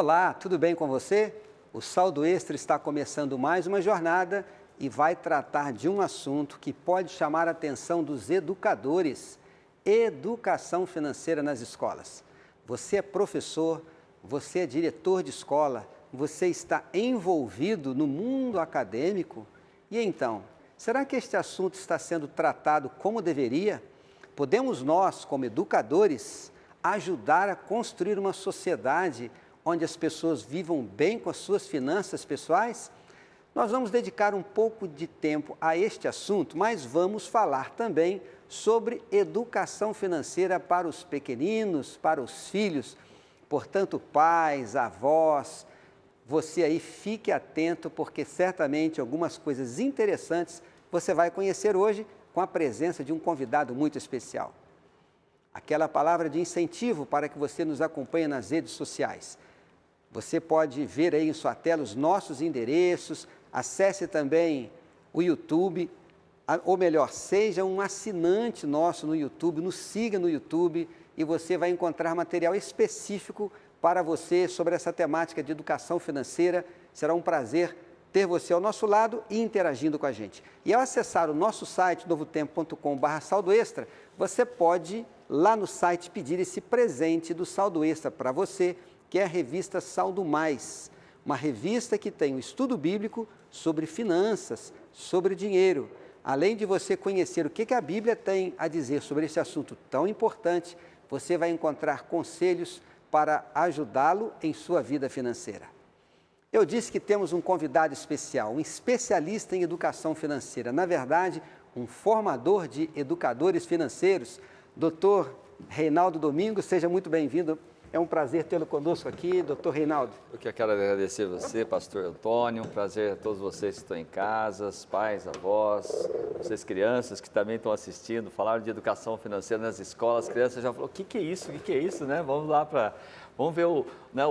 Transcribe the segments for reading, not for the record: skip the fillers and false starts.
Olá, tudo bem com você? O Saldo Extra está começando mais uma jornada e vai tratar de um assunto que pode chamar a atenção dos educadores: educação financeira nas escolas. Você é professor, você é diretor de escola, você está envolvido no mundo acadêmico? E então, será que este assunto está sendo tratado como deveria? Podemos nós, como educadores, ajudar a construir uma sociedade onde as pessoas vivam bem com as suas finanças pessoais? Nós vamos dedicar um pouco de tempo a este assunto, mas vamos falar também sobre educação financeira para os pequeninos, para os filhos. Portanto, pais, avós, você aí fique atento, porque certamente algumas coisas interessantes você vai conhecer hoje com a presença de um convidado muito especial. Aquela palavra de incentivo para que você nos acompanhe nas redes sociais. Você pode ver aí em sua tela os nossos endereços, acesse também o YouTube, ou melhor, seja um assinante nosso no YouTube, nos siga no YouTube e você vai encontrar material específico para você sobre essa temática de educação financeira. Será um prazer ter você ao nosso lado e interagindo com a gente. E ao acessar o nosso site, novotempo.com/saldoextra, você pode, lá no site, pedir esse presente do Saldo Extra para você, que é a revista Saldo Mais, uma revista que tem um estudo bíblico sobre finanças, sobre dinheiro, além de você conhecer o que a Bíblia tem a dizer sobre esse assunto tão importante. Você vai encontrar conselhos para ajudá-lo em sua vida financeira. Eu disse que temos um convidado especial, um especialista em educação financeira, na verdade, um formador de educadores financeiros, Dr. Reinaldo Domingos. Seja muito bem-vindo. É um prazer tê-lo conosco aqui, doutor Reinaldo. Eu que quero agradecer a você, pastor Antônio, um prazer a todos vocês que estão em casa, pais, avós, vocês crianças que também estão assistindo, falaram de educação financeira nas escolas, as crianças já falaram, o que é isso, o que é isso, né? Vamos ver o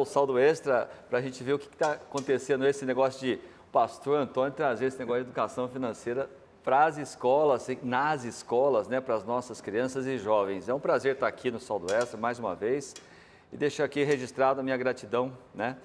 Saldo Extra, para a gente ver o que está acontecendo, esse negócio de pastor Antônio trazer esse negócio de educação financeira para as escolas, nas escolas, né, para as nossas crianças e jovens. É um prazer estar aqui no Saldo Extra mais uma vez. E deixo aqui registrado a minha gratidão, né,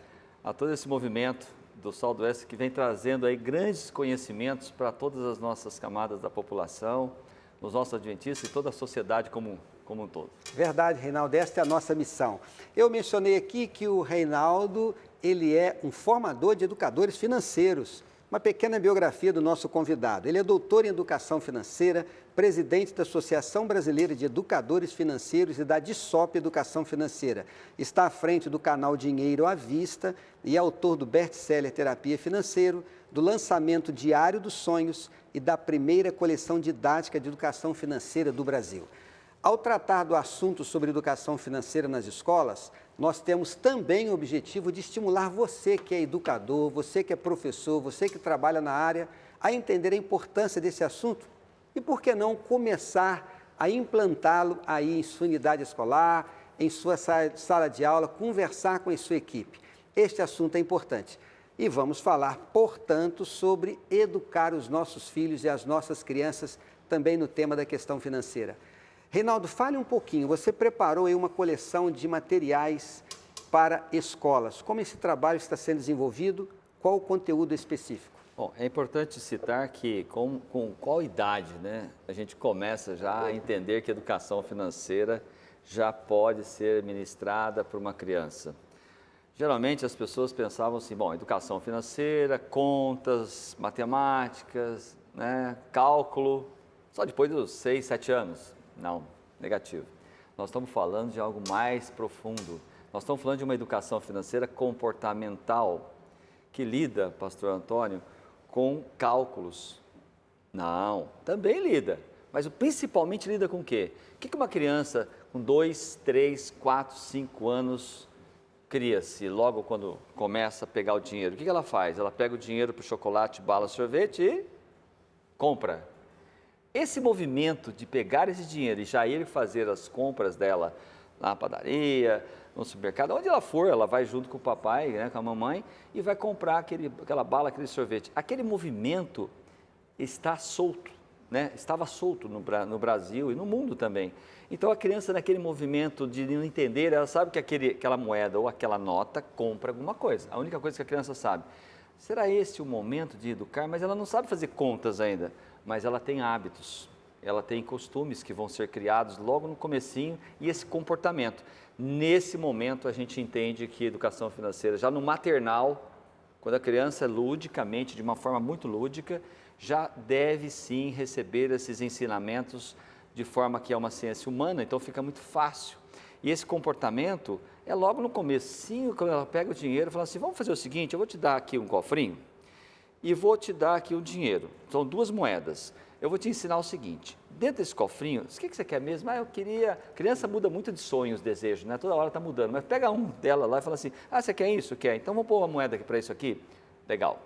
a todo esse movimento do Saldo Extra que vem trazendo aí grandes conhecimentos para todas as nossas camadas da população, os nossos adventistas e toda a sociedade como um todo. Verdade, Reinaldo, esta é a nossa missão. Eu mencionei aqui que o Reinaldo, ele é um formador de educadores financeiros. Uma pequena biografia do nosso convidado. Ele é doutor em educação financeira, presidente da Associação Brasileira de Educadores Financeiros e da DISOP Educação Financeira. Está à frente do canal Dinheiro à Vista e é autor do best-seller Terapia Financeiro, do lançamento Diário dos Sonhos e da primeira coleção didática de educação financeira do Brasil. Ao tratar do assunto sobre educação financeira nas escolas, nós temos também o objetivo de estimular você que é educador, você que é professor, você que trabalha na área, a entender a importância desse assunto e, por que não, começar a implantá-lo aí em sua unidade escolar, em sua sala de aula, conversar com a sua equipe. Este assunto é importante. E vamos falar, portanto, sobre educar os nossos filhos e as nossas crianças também no tema da questão financeira. Reinaldo, fale um pouquinho, você preparou aí uma coleção de materiais para escolas. Como esse trabalho está sendo desenvolvido? Qual o conteúdo específico? Bom, é importante citar que com qual idade, né, a gente começa já a entender que a educação financeira já pode ser ministrada por uma criança. Geralmente as pessoas pensavam assim, bom, educação financeira, contas, matemáticas, né, cálculo, só depois dos 6, 7 anos. Não, negativo. Nós estamos falando de algo mais profundo. Nós estamos falando de uma educação financeira comportamental que lida, pastor Antônio, com cálculos. Não, também lida, mas principalmente lida com o quê? O que uma criança com 2, 3, 4, 5 anos cria-se logo quando começa a pegar o dinheiro? O que ela faz? Ela pega o dinheiro para o chocolate, bala, sorvete e compra. Esse movimento de pegar esse dinheiro e já ir fazer as compras dela na padaria, no supermercado, onde ela for, ela vai junto com o papai, né, com a mamãe, e vai comprar aquela bala, aquele sorvete. Aquele movimento está solto, né, estava solto no Brasil e no mundo também. Então a criança naquele movimento de não entender, ela sabe que aquela moeda ou aquela nota compra alguma coisa. A única coisa que a criança sabe. Será esse o momento de educar? Mas ela não sabe fazer contas ainda, mas ela tem hábitos, ela tem costumes que vão ser criados logo no comecinho e esse comportamento. Nesse momento a gente entende que educação financeira, já no maternal, quando a criança ludicamente, de uma forma muito lúdica, já deve sim receber esses ensinamentos de forma que é uma ciência humana, então fica muito fácil. E esse comportamento é logo no comecinho, quando ela pega o dinheiro e fala assim, vamos fazer o seguinte, eu vou te dar aqui um cofrinho e vou te dar aqui o dinheiro. São 2 moedas. Eu vou te ensinar o seguinte, dentro desse cofrinho, o que você quer mesmo? Eu queria... Criança muda muito de sonhos, desejos, né? Toda hora está mudando, mas pega um dela lá e fala assim, você quer isso? Quer? Então vamos pôr uma moeda aqui para isso aqui? Legal.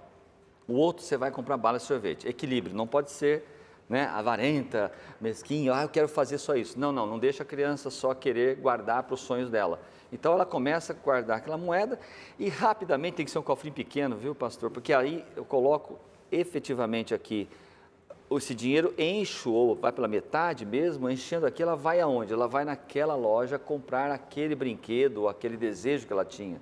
O outro você vai comprar bala de sorvete. Equilíbrio, não pode ser, né, avarenta, mesquinho, eu quero fazer só isso. Não deixa a criança só querer guardar para os sonhos dela. Então ela começa a guardar aquela moeda e rapidamente tem que ser um cofrinho pequeno, viu, pastor? Porque aí eu coloco efetivamente aqui, esse dinheiro enche ou vai pela metade mesmo, enchendo aqui, ela vai aonde? Ela vai naquela loja comprar aquele brinquedo ou aquele desejo que ela tinha.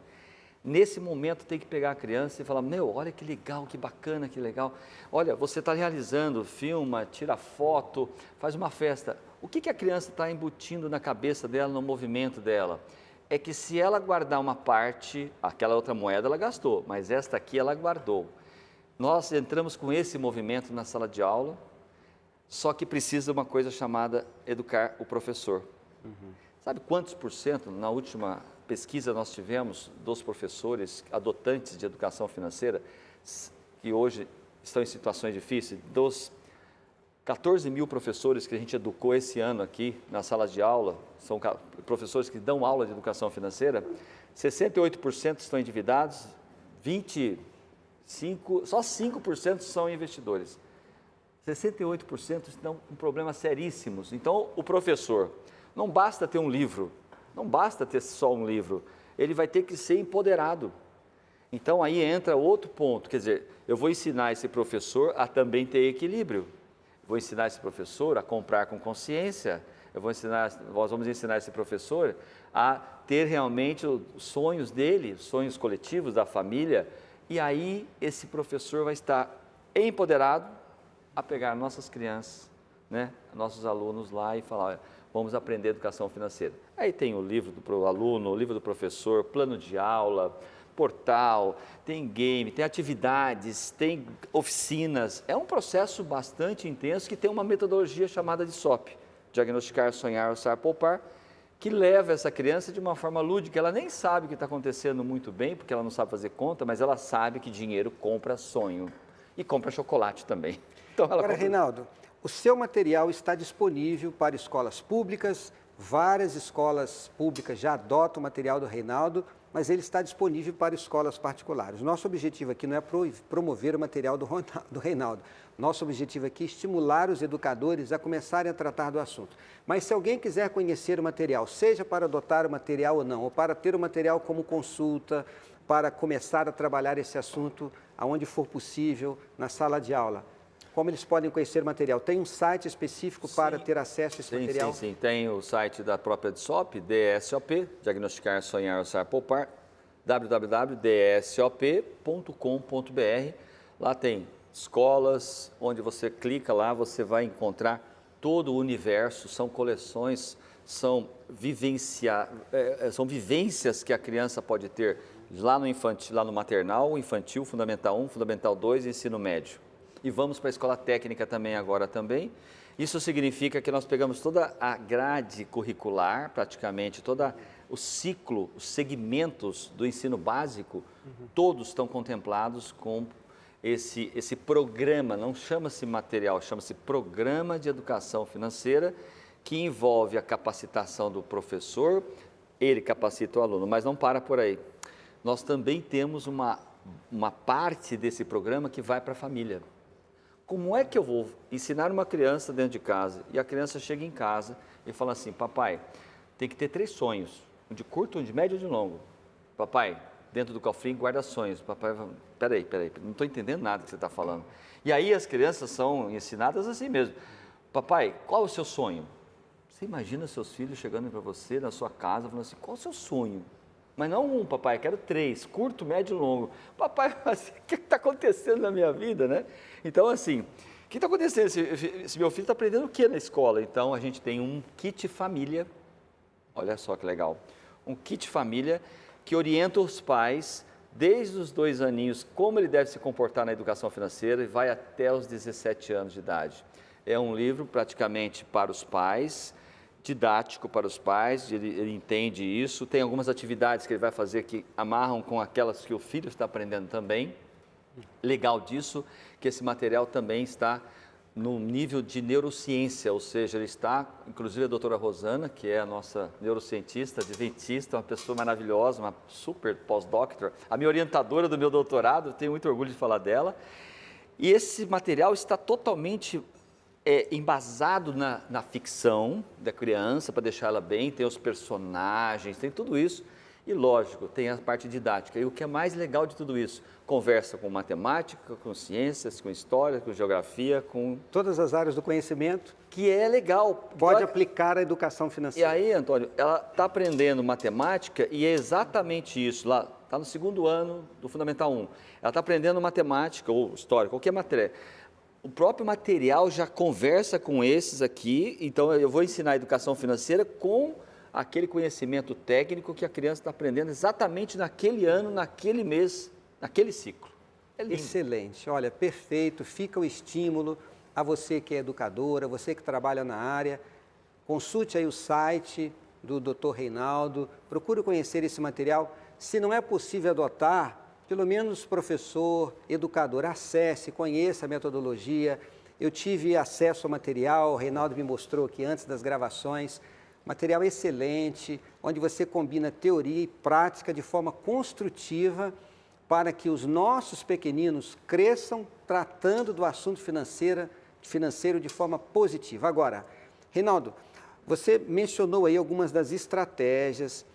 Nesse momento tem que pegar a criança e falar, olha que legal, que bacana, que legal. Olha, você está realizando, filma, tira foto, faz uma festa. O que a criança está embutindo na cabeça dela, no movimento dela? É que se ela guardar uma parte, aquela outra moeda ela gastou, mas esta aqui ela guardou. Nós entramos com esse movimento na sala de aula, só que precisa de uma coisa chamada educar o professor. Sabe quantos por cento, na última pesquisa nós tivemos, dos professores adotantes de educação financeira, que hoje estão em situações difíceis, dos 14 mil professores que a gente educou esse ano aqui na sala de aula, são professores que dão aula de educação financeira, 68% estão endividados, só 5% são investidores. 68% estão com problemas seríssimos. Então, o professor, não basta ter um livro, não basta ter só um livro, ele vai ter que ser empoderado. Então, aí entra outro ponto, quer dizer, eu vou ensinar esse professor a também ter equilíbrio, vou ensinar esse professor a comprar com consciência, nós vamos ensinar esse professor a ter realmente os sonhos dele, os sonhos coletivos da família, e aí esse professor vai estar empoderado a pegar nossas crianças, né, nossos alunos lá e falar, olha, vamos aprender educação financeira. Aí tem o livro do aluno, o livro do professor, plano de aula, portal, tem game, tem atividades, tem oficinas. É um processo bastante intenso que tem uma metodologia chamada de SOP, Diagnosticar, Sonhar, Orçar, Poupar, que leva essa criança de uma forma lúdica. Ela nem sabe o que está acontecendo muito bem, porque ela não sabe fazer conta, mas ela sabe que dinheiro compra sonho e compra chocolate também. Então, Agora, Reinaldo, o seu material está disponível para escolas públicas, várias escolas públicas já adotam o material do Reinaldo, mas ele está disponível para escolas particulares. Nosso objetivo aqui não é promover o material do Reinaldo. Nosso objetivo aqui é estimular os educadores a começarem a tratar do assunto. Mas se alguém quiser conhecer o material, seja para adotar o material ou não, ou para ter o material como consulta, para começar a trabalhar esse assunto aonde for possível, na sala de aula, como eles podem conhecer o material? Tem um site específico para ter acesso a esse material? Sim. Tem o site da própria DSOP, DSOP, Diagnosticar, Sonhar, Orçar, Poupar, www.dsop.com.br. Lá tem escolas, onde você clica lá, você vai encontrar todo o universo, são coleções, são vivências que a criança pode ter lá no infantil, lá no maternal, infantil, Fundamental 1, Fundamental 2 e ensino médio. E vamos para a escola técnica também agora também. Isso significa que nós pegamos toda a grade curricular, praticamente, todo o ciclo, os segmentos do ensino básico, todos estão contemplados com esse programa, não chama-se material, chama-se Programa de Educação Financeira, que envolve a capacitação do professor, ele capacita o aluno, mas não para por aí. Nós também temos uma parte desse programa que vai para a família. Como é que eu vou ensinar uma criança dentro de casa e a criança chega em casa e fala assim, papai, tem que ter 3 sonhos, um de curto, um de médio e um de longo. Papai, dentro do cofrinho guarda sonhos. Papai, peraí, não estou entendendo nada que você está falando. E aí as crianças são ensinadas assim mesmo. Papai, qual é o seu sonho? Você imagina seus filhos chegando para você na sua casa falando assim, qual é o seu sonho? Mas não um, papai, quero 3, curto, médio e longo. Papai, assim, o que está acontecendo na minha vida, né? Então, assim, o que está acontecendo? Esse meu filho está aprendendo o que na escola? Então, a gente tem um kit família, olha só que legal, um kit família que orienta os pais, desde os 2 aninhos, como ele deve se comportar na educação financeira e vai até os 17 anos de idade. É um livro praticamente para os pais, didático para os pais, ele entende isso. Tem algumas atividades que ele vai fazer que amarram com aquelas que o filho está aprendendo também. Legal disso, que esse material também está no nível de neurociência, ou seja, ele está, inclusive a doutora Rosana, que é a nossa neurocientista, adventista, uma pessoa maravilhosa, uma super pós-doctor, a minha orientadora do meu doutorado, tenho muito orgulho de falar dela. E esse material está totalmente embasado na ficção da criança, para deixar ela bem, tem os personagens, tem tudo isso. E lógico, tem a parte didática. E o que é mais legal de tudo isso? Conversa com matemática, com ciências, com história, com geografia, com... Todas as áreas do conhecimento. Que é legal. Pode aplicar a educação financeira. E aí, Antônio, ela está aprendendo matemática e é exatamente isso. Lá, está no 2º ano do Fundamental 1. Ela está aprendendo matemática ou história, qualquer matéria. O próprio material já conversa com esses aqui, então eu vou ensinar a educação financeira com aquele conhecimento técnico que a criança está aprendendo exatamente naquele ano, naquele mês, naquele ciclo. É lindo. Excelente, olha, perfeito, fica o estímulo a você que é educadora, você que trabalha na área, consulte aí o site do Dr. Reinaldo, procure conhecer esse material. Se não é possível adotar, pelo menos professor, educador, acesse, conheça a metodologia. Eu tive acesso ao material, o Reinaldo me mostrou aqui antes das gravações, material excelente, onde você combina teoria e prática de forma construtiva para que os nossos pequeninos cresçam tratando do assunto financeiro de forma positiva. Agora, Reinaldo, você mencionou aí algumas das estratégias,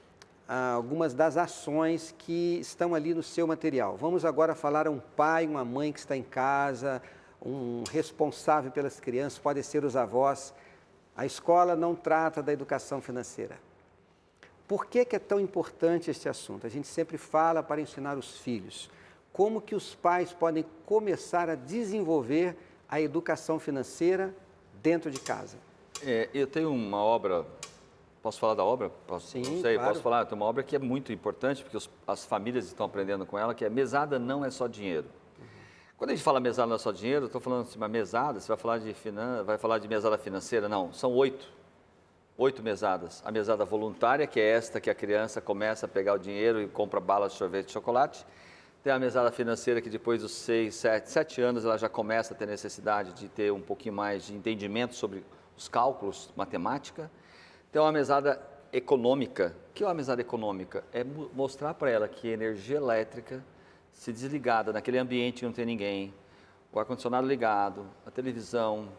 algumas das ações que estão ali no seu material. Vamos agora falar a um pai, uma mãe que está em casa, um responsável pelas crianças, podem ser os avós. A escola não trata da educação financeira. Por que é tão importante este assunto? A gente sempre fala para ensinar os filhos. Como que os pais podem começar a desenvolver a educação financeira dentro de casa? Eu tenho uma obra... Posso falar da obra? Sim, não sei, claro. posso falar? Tem uma obra que é muito importante, porque as famílias estão aprendendo com ela, que é mesada não é só dinheiro. Quando a gente fala mesada não é só dinheiro, eu estou falando assim, uma mesada, você vai falar de mesada financeira? Não, são 8 mesadas. A mesada voluntária, que é esta que a criança começa a pegar o dinheiro e compra bala de sorvete de chocolate. Tem a mesada financeira, que depois dos 7 anos, ela já começa a ter necessidade de ter um pouquinho mais de entendimento sobre os cálculos, matemática. Tem uma mesada econômica. O que é uma mesada econômica? É mostrar para ela que a energia elétrica, se desligada naquele ambiente que não tem ninguém, o ar-condicionado ligado, a televisão,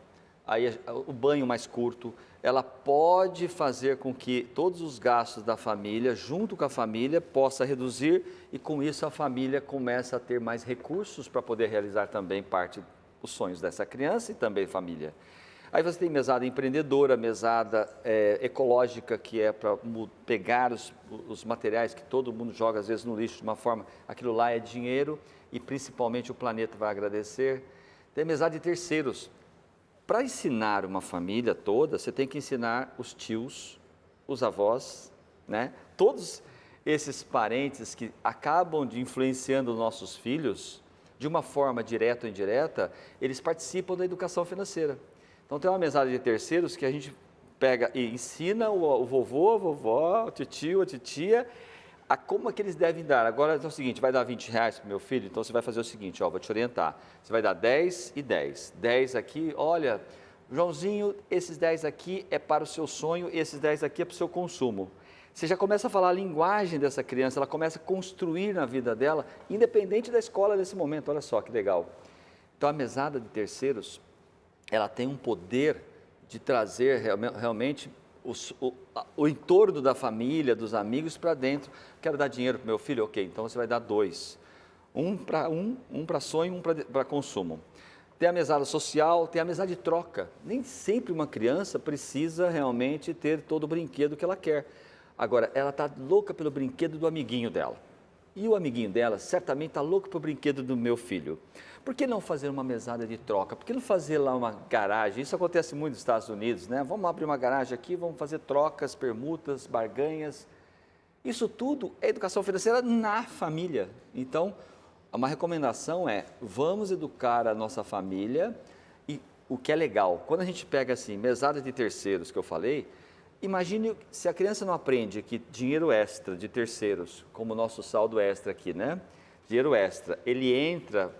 aí o banho mais curto, ela pode fazer com que todos os gastos da família, junto com a família, possa reduzir e com isso a família começa a ter mais recursos para poder realizar também parte dos sonhos dessa criança e também família. Aí você tem mesada empreendedora, mesada ecológica, que é para pegar os materiais que todo mundo joga às vezes no lixo de uma forma, aquilo lá é dinheiro e principalmente o planeta vai agradecer. Tem mesada de terceiros. Para ensinar uma família toda, você tem que ensinar os tios, os avós, né? Todos esses parentes que acabam de influenciando os nossos filhos, de uma forma direta ou indireta, eles participam da educação financeira. Então, tem uma mesada de terceiros que a gente pega e ensina o vovô, a vovó, o tio, a titia, a como é que eles devem dar. Agora, é o seguinte, vai dar R$20 para o meu filho, então você vai fazer o seguinte, vou te orientar. Você vai dar 10 e 10. 10 aqui, olha, Joãozinho, esses 10 aqui é para o seu sonho, esses 10 aqui é para o seu consumo. Você já começa a falar a linguagem dessa criança, ela começa a construir na vida dela, independente da escola nesse momento, olha só que legal. Então, a mesada de terceiros, ela tem um poder de trazer realmente o entorno da família, dos amigos para dentro. Quero dar dinheiro para o meu filho? Ok, então você vai dar 2. Um para sonho, um para consumo. Tem a mesada social, tem a mesada de troca. Nem sempre uma criança precisa realmente ter todo o brinquedo que ela quer. Agora, ela está louca pelo brinquedo do amiguinho dela. E o amiguinho dela certamente está louco pelo brinquedo do meu filho. Por que não fazer uma mesada de troca? Por que não fazer lá uma garagem? Isso acontece muito nos Estados Unidos, né? Vamos abrir uma garagem aqui, vamos fazer trocas, permutas, barganhas. Isso tudo é educação financeira na família. Então, uma recomendação é, vamos educar a nossa família e o que é legal, quando a gente pega assim, mesada de terceiros que eu falei, imagine se a criança não aprende que dinheiro extra de terceiros, como o nosso saldo extra aqui, né? Dinheiro extra, ele entra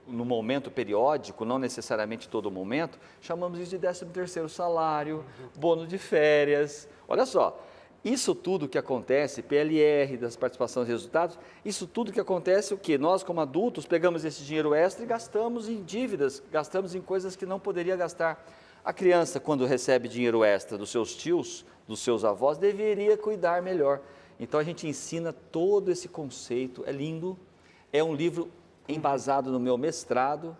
no momento periódico, não necessariamente todo momento, chamamos isso de 13º salário, bônus de férias. Olha só, isso tudo que acontece, PLR, das participações e resultados, isso tudo que acontece, o que? Nós, como adultos, pegamos esse dinheiro extra e gastamos em dívidas, gastamos em coisas que não poderia gastar. A criança, quando recebe dinheiro extra dos seus tios, dos seus avós, deveria cuidar melhor. Então, a gente ensina todo esse conceito, é lindo, é um livro embasado no meu mestrado,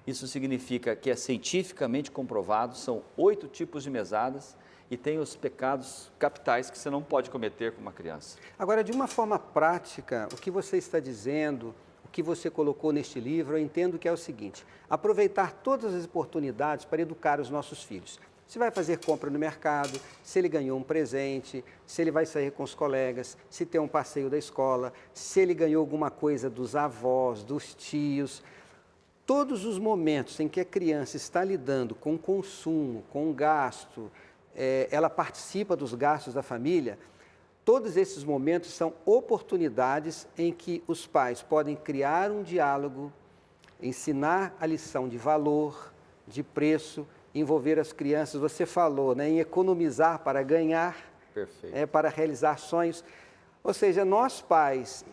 isso significa que é cientificamente comprovado, são 8 tipos de mesadas e tem os pecados capitais que você não pode cometer com uma criança. Agora, de uma forma prática, o que você está dizendo, o que você colocou neste livro, eu entendo que é o seguinte: aproveitar todas as oportunidades para educar os nossos filhos. Se vai fazer compra no mercado, se ele ganhou um presente, se ele vai sair com os colegas, se tem um passeio da escola, se ele ganhou alguma coisa dos avós, dos tios. Todos os momentos em que a criança está lidando com consumo, com gasto, ela participa dos gastos da família, todos esses momentos são oportunidades em que os pais podem criar um diálogo, ensinar a lição de valor, de preço, envolver as crianças. Você falou, né, em economizar para ganhar, para realizar sonhos. Ou seja, nós pais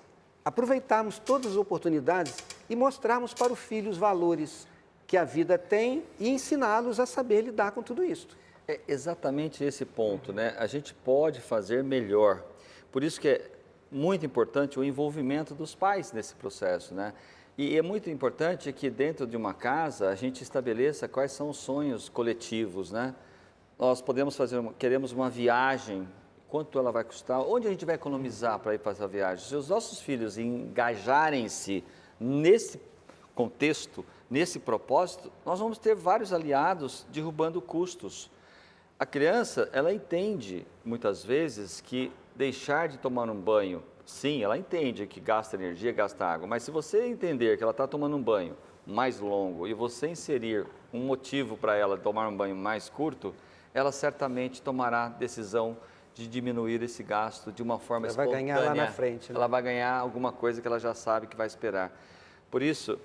aproveitarmos todas as oportunidades e mostrarmos para o filho os valores que a vida tem e ensiná-los a saber lidar com tudo isso. É exatamente esse ponto, né? A gente pode fazer melhor. Por isso que é muito importante o envolvimento dos pais nesse processo, né? E é muito importante que dentro de uma casa a gente estabeleça quais são os sonhos coletivos, né? Nós queremos uma viagem, quanto ela vai custar, onde a gente vai economizar para ir para essa viagem? Se os nossos filhos engajarem-se nesse contexto, nesse propósito, nós vamos ter vários aliados derrubando custos. A criança, ela entende muitas vezes que deixar de tomar um banho, sim, ela entende que gasta energia, gasta água, mas se você entender que ela está tomando um banho mais longo e você inserir um motivo para ela tomar um banho mais curto, ela certamente tomará a decisão de diminuir esse gasto de uma forma espontânea. Ela vai ganhar lá na frente, né? Ela vai ganhar alguma coisa que ela já sabe que vai esperar. Por isso,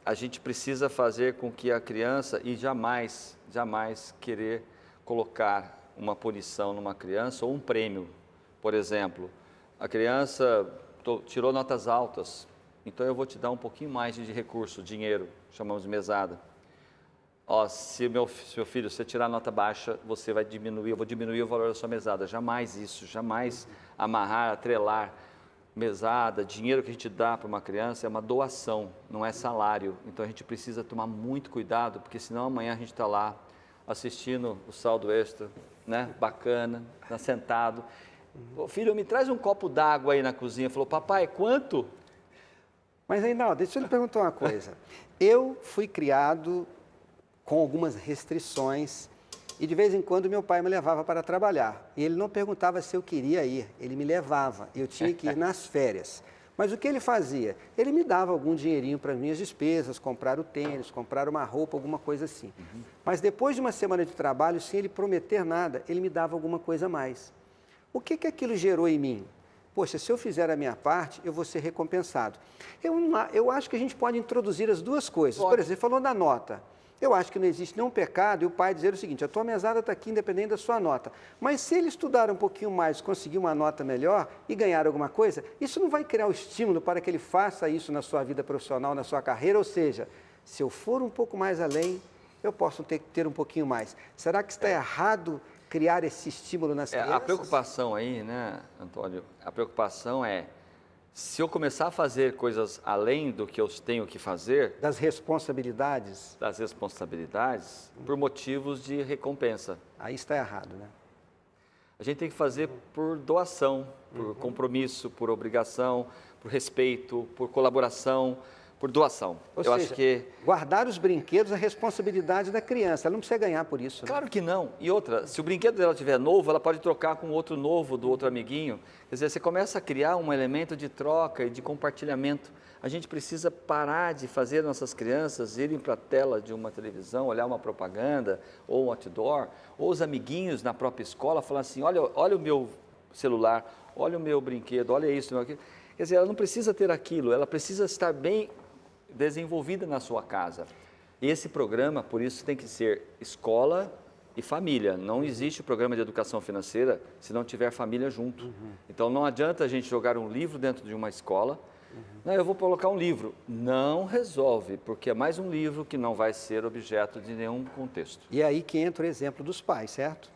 a gente precisa fazer com que a criança, e jamais querer colocar uma punição numa criança ou um prêmio. Por exemplo, a criança tirou notas altas, então eu vou te dar um pouquinho mais de recurso, dinheiro, chamamos de mesada. Ó, se meu filho, você tirar nota baixa, você vai diminuir, eu vou diminuir o valor da sua mesada. Jamais isso, jamais amarrar, atrelar mesada, dinheiro que a gente dá para uma criança é uma doação, não é salário. Então a gente precisa tomar muito cuidado, porque senão amanhã a gente está lá assistindo o saldo extra, né? Bacana, tá sentado. Ô, filho, me traz um copo d'água aí na cozinha. Falou, papai, quanto? Mas Reinaldo, deixa eu lhe perguntar uma coisa. Eu fui criado com algumas restrições e de vez em quando meu pai me levava para trabalhar. E ele não perguntava se eu queria ir, ele me levava. Eu tinha que ir nas férias. Mas o que ele fazia? Ele me dava algum dinheirinho para as minhas despesas, comprar o tênis, comprar uma roupa, alguma coisa assim. Mas depois de uma semana de trabalho, sem ele prometer nada, ele me dava alguma coisa a mais. O que aquilo gerou em mim? Poxa, se eu fizer a minha parte, eu vou ser recompensado. Eu acho que a gente pode introduzir as duas coisas. Por exemplo, falou da nota. Eu acho que não existe nenhum pecado e o pai dizer o seguinte, a tua mesada está aqui independente da sua nota. Mas se ele estudar um pouquinho mais, conseguir uma nota melhor e ganhar alguma coisa, isso não vai criar o estímulo para que ele faça isso na sua vida profissional, na sua carreira. Ou seja, se eu for um pouco mais além, eu posso ter um pouquinho mais. Será que está errado criar esse estímulo nas crianças? A preocupação aí, né, Antônio, a preocupação é, se eu começar a fazer coisas além do que eu tenho que fazer... Das responsabilidades. Por motivos de recompensa. Aí está errado, né? A gente tem que fazer por doação, por compromisso, por obrigação, por respeito, por colaboração, por doação. Ou seja, guardar os brinquedos é responsabilidade da criança, ela não precisa ganhar por isso. Né? Claro que não. E outra, se o brinquedo dela estiver novo, ela pode trocar com outro novo do outro amiguinho. Quer dizer, você começa a criar um elemento de troca e de compartilhamento. A gente precisa parar de fazer nossas crianças irem para a tela de uma televisão, olhar uma propaganda ou um outdoor, ou os amiguinhos na própria escola falar assim, olha o meu celular, olha o meu brinquedo, olha isso, olha aquilo. Quer dizer, ela não precisa ter aquilo, ela precisa estar bem desenvolvida na sua casa. E esse programa, por isso, tem que ser escola e família. Não existe o programa de educação financeira se não tiver família junto. Então, não adianta a gente jogar um livro dentro de uma escola. Não, eu vou colocar um livro. Não resolve, porque é mais um livro que não vai ser objeto de nenhum contexto. E é aí que entra o exemplo dos pais, certo?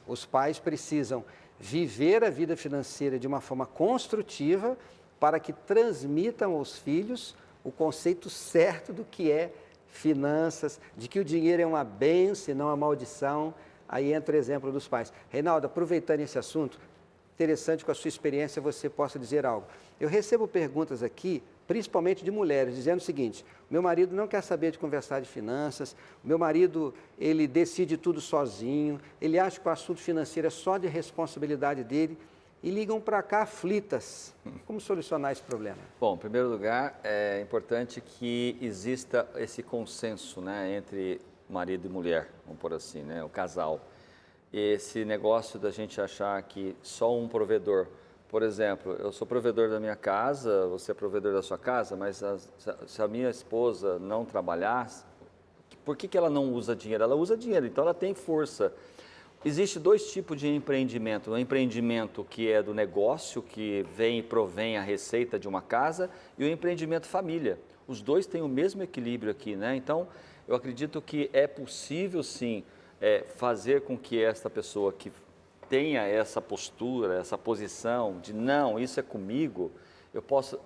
Os pais precisam viver a vida financeira de uma forma construtiva para que transmitam aos filhos o conceito certo do que é finanças, de que o dinheiro é uma bênção e não uma maldição. Aí entra o exemplo dos pais. Reinaldo, aproveitando esse assunto, interessante que com a sua experiência você possa dizer algo. Eu recebo perguntas aqui, principalmente de mulheres, dizendo o seguinte, meu marido não quer saber de conversar de finanças, meu marido, ele decide tudo sozinho, ele acha que o assunto financeiro é só de responsabilidade dele, e ligam para cá aflitas. Como solucionar esse problema? Bom, em primeiro lugar, é importante que exista esse consenso, né, entre marido e mulher, vamos por assim, né, o casal. Esse negócio da gente achar que só um provedor, por exemplo, eu sou provedor da minha casa, você é provedor da sua casa, mas se a minha esposa não trabalhar, por que ela não usa dinheiro? Ela usa dinheiro, então ela tem força. Existem dois tipos de empreendimento. Um empreendimento que é do negócio, que vem e provém a receita de uma casa, e o empreendimento família. Os dois têm o mesmo equilíbrio aqui, né? Então, eu acredito que é possível, sim, fazer com que esta pessoa que tenha essa postura, essa posição de não, isso é comigo, eu posso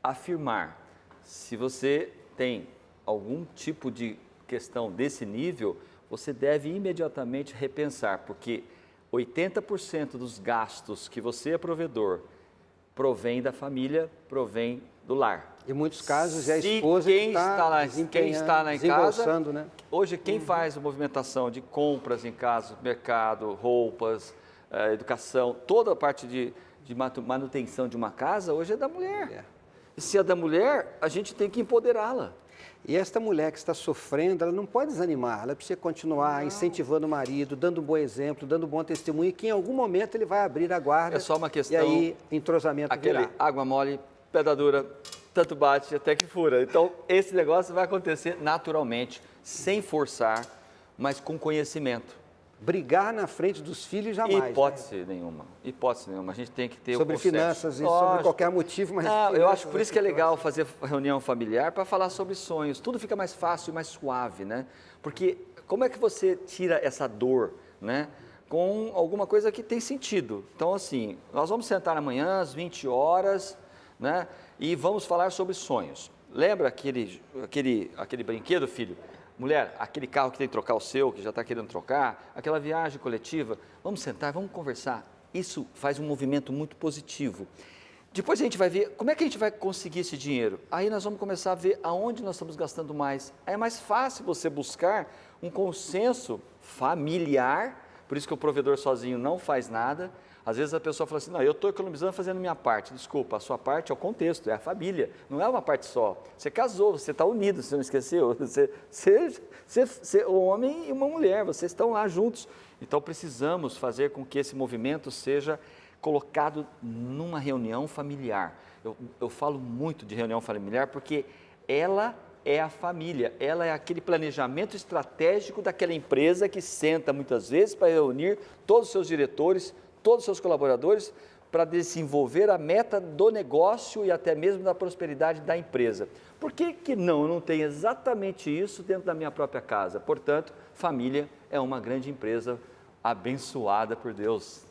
afirmar. Se você tem algum tipo de questão desse nível, você deve imediatamente repensar, porque 80% dos gastos que você é provedor provém da família, provém do lar. Em muitos casos é a esposa quem está lá em casa, né? Hoje quem faz a movimentação de compras em casa, mercado, roupas, educação, toda a parte de manutenção de uma casa, hoje é da mulher. E se é da mulher, a gente tem que empoderá-la. E esta mulher que está sofrendo, ela não pode desanimar, ela precisa continuar incentivando o marido, dando um bom exemplo, dando um bom testemunho, que em algum momento ele vai abrir a guarda. É só uma questão. E aí, entrosamento virá. Água mole, pedra dura, tanto bate até que fura. Então, esse negócio vai acontecer naturalmente, sem forçar, mas com conhecimento. Brigar na frente dos filhos jamais. Hipótese nenhuma. A gente tem que ter sobre finanças e sobre qualquer motivo, mas... Não, eu acho por isso que é legal fazer reunião familiar para falar sobre sonhos. Tudo fica mais fácil e mais suave, né? Porque como é que você tira essa dor, né? Com alguma coisa que tem sentido. Então, assim, nós vamos sentar amanhã às 20 horas, né? E vamos falar sobre sonhos. Lembra aquele brinquedo, filho? Mulher, aquele carro que tem que trocar o seu, que já está querendo trocar, aquela viagem coletiva, vamos sentar, vamos conversar. Isso faz um movimento muito positivo. Depois a gente vai ver como é que a gente vai conseguir esse dinheiro. Aí nós vamos começar a ver aonde nós estamos gastando mais. Aí é mais fácil você buscar um consenso familiar, por isso que o provedor sozinho não faz nada. Às vezes a pessoa fala assim, não, eu estou economizando fazendo minha parte. Desculpa, a sua parte é o contexto, é a família, não é uma parte só. Você casou, você está unido, você não esqueceu? O homem e uma mulher, vocês estão lá juntos. Então precisamos fazer com que esse movimento seja colocado numa reunião familiar. Eu falo muito de reunião familiar porque ela é a família, ela é aquele planejamento estratégico daquela empresa que senta muitas vezes para reunir todos os seus diretores, todos os seus colaboradores, para desenvolver a meta do negócio e até mesmo da prosperidade da empresa. Por que que não? Eu não tenho exatamente isso dentro da minha própria casa. Portanto, família é uma grande empresa abençoada por Deus.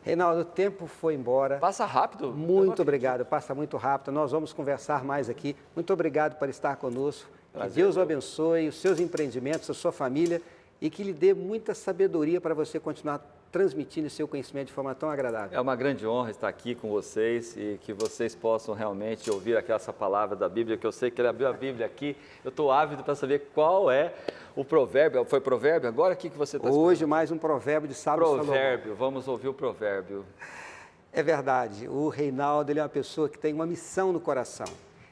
Reinaldo, o tempo foi embora. Passa rápido. Muito obrigado, passa muito rápido. Nós vamos conversar mais aqui. Muito obrigado por estar conosco. Que Deus o abençoe, os seus empreendimentos, a sua família e que lhe dê muita sabedoria para você continuar transmitindo seu conhecimento de forma tão agradável. É uma grande honra estar aqui com vocês e que vocês possam realmente ouvir essa palavra da Bíblia, que eu sei que ele abriu a Bíblia aqui. Eu estou ávido para saber qual é o provérbio. Foi provérbio agora? O que você está escrevendo? Hoje mais um provérbio de sábio Salomão. Provérbio, vamos ouvir o provérbio. É verdade, o Reinaldo ele é uma pessoa que tem uma missão no coração.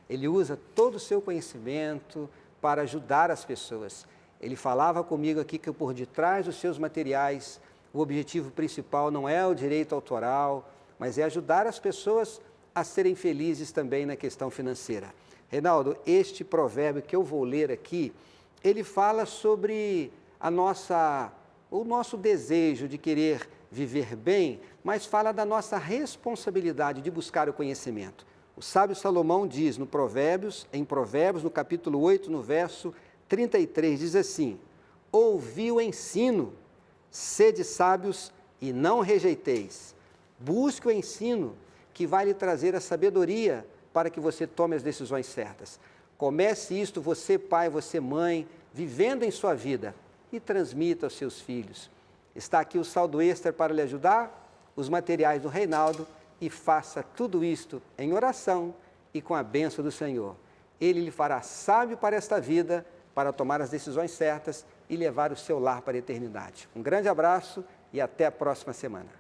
Ele usa todo o seu conhecimento para ajudar as pessoas. Ele falava comigo aqui que por detrás dos seus materiais, o objetivo principal não é o direito autoral, mas é ajudar as pessoas a serem felizes também na questão financeira. Reinaldo, este provérbio que eu vou ler aqui, ele fala sobre o nosso desejo de querer viver bem, mas fala da nossa responsabilidade de buscar o conhecimento. O sábio Salomão diz em Provérbios, no capítulo 8, no verso 33, diz assim: ouvi o ensino, sede sábios e não rejeiteis. Busque o ensino que vai lhe trazer a sabedoria para que você tome as decisões certas. Comece isto, você pai, você mãe, vivendo em sua vida e transmita aos seus filhos. Está aqui o saldo extra para lhe ajudar, os materiais do Reinaldo, e faça tudo isto em oração e com a bênção do Senhor. Ele lhe fará sábio para esta vida, para tomar as decisões certas e levar o seu lar para a eternidade. Um grande abraço e até a próxima semana.